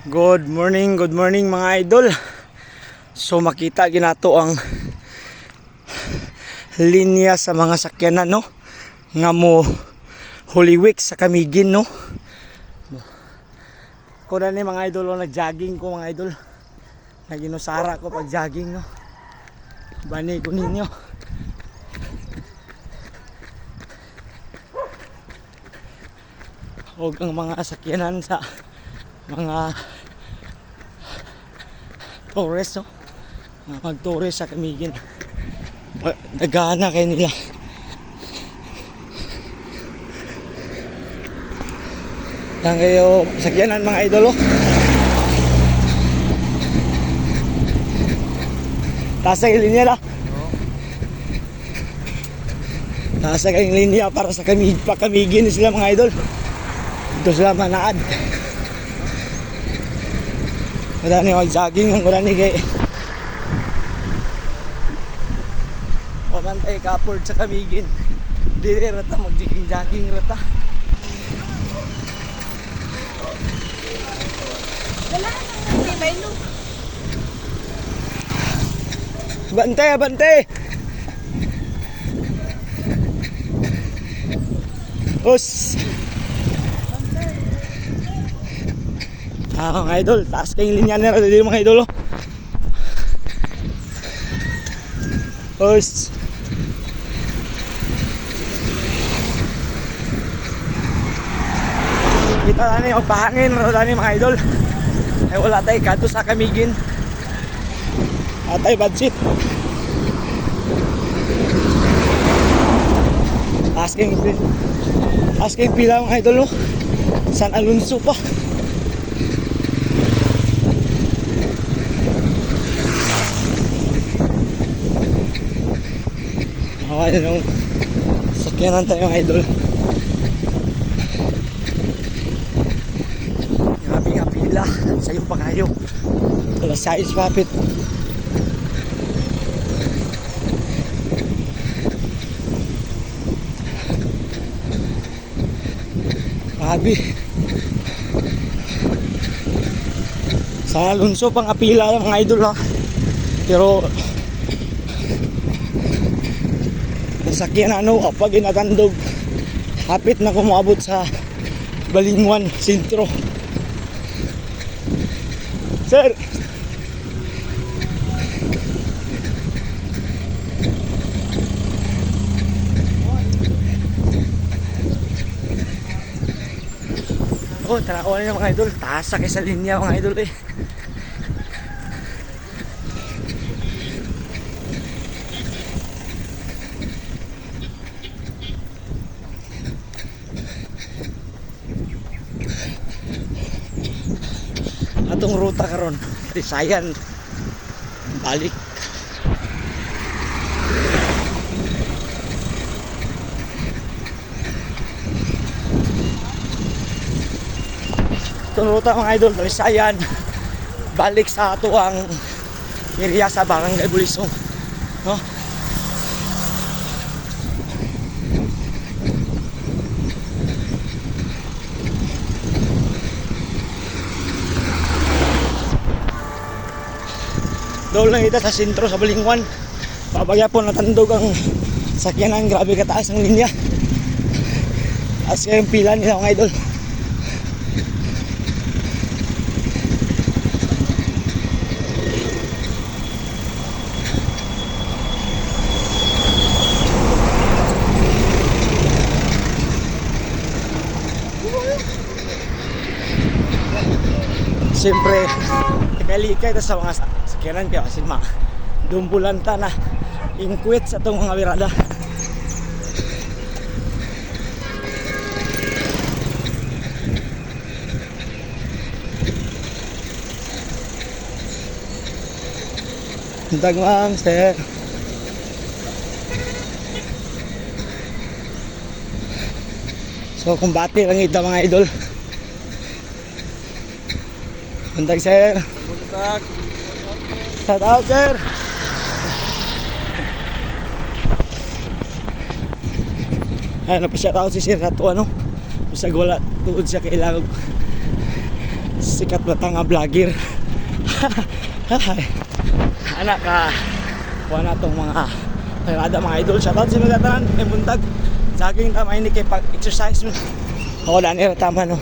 Good morning mga idol. So makita ginato ang linya sa mga sakyanan no nga mo Holy Week sa Camiguin no. Kuna ni mga idol nag-jogging ko mga idol. Naginusara ko pag jogging no. Bani ko ninyo. Og ang mga sakyanan sa mga tourist no, mag-tourist sa Camiguin, nagana kayo nila. Yan kayo sakyanan mga idolo. Taas na yung linya la. Taas na yung linya para sa Camiguin sila mga idol. Ito sila manaad. Wala ni mag-jogging, wala ni kay pamantay kapord sa Camiguin. Dili rata mag-jogging rata. Wala nang tibay no. Bantay! Os! Mga idol, taas kayong linya nila dito mga idol oh. Os! Kita na niyo pahangin, wala ni mga idol. Ay wala tayo kato sa Camiguin. Atay badsit. Asking pila mga idol no. San Alonso pa. Okay nung sakyanan tayo mga idol. Grabe nga pila. Sa'yo pa kayo. Alas 6 papit. Grabe. Sa Alonso pang apila mga idol ha. Pero sakyan ano kapag inatandog hapit na kumabot sa Balingwan sentro. Sir oh tanawan niyo mga idol, taas sa kaysa linya mga idol eh. Atong ruta karon Risayan balik. Atong ruta mga idol Risayan balik sa ato ang area sa Barangay Bulisong no. Doon lang kita sa sentro sa Balingwan. Papagya po natandog ang sakyanan. Grabe kataas ang linya. As kayong pila nila mga idol. Siyempre likay ta sa mga sakyanan kaya kasi dumbulanta na inquit sa itong mga wirada. Hintag ma'am, sir. So kumbati lang ito mga idol. Hintag sir. Shout out sir. Ay, napa-shout out si sir ato ano. Bisag wala tuod siya kailangan sikat na nga vlogger. Anak ka kuha na itong mga tangada mga idol. Shoutout sa mga tanan, may buntag sa aking tama ini kay pag-exercise mo. Ako na nila tama no.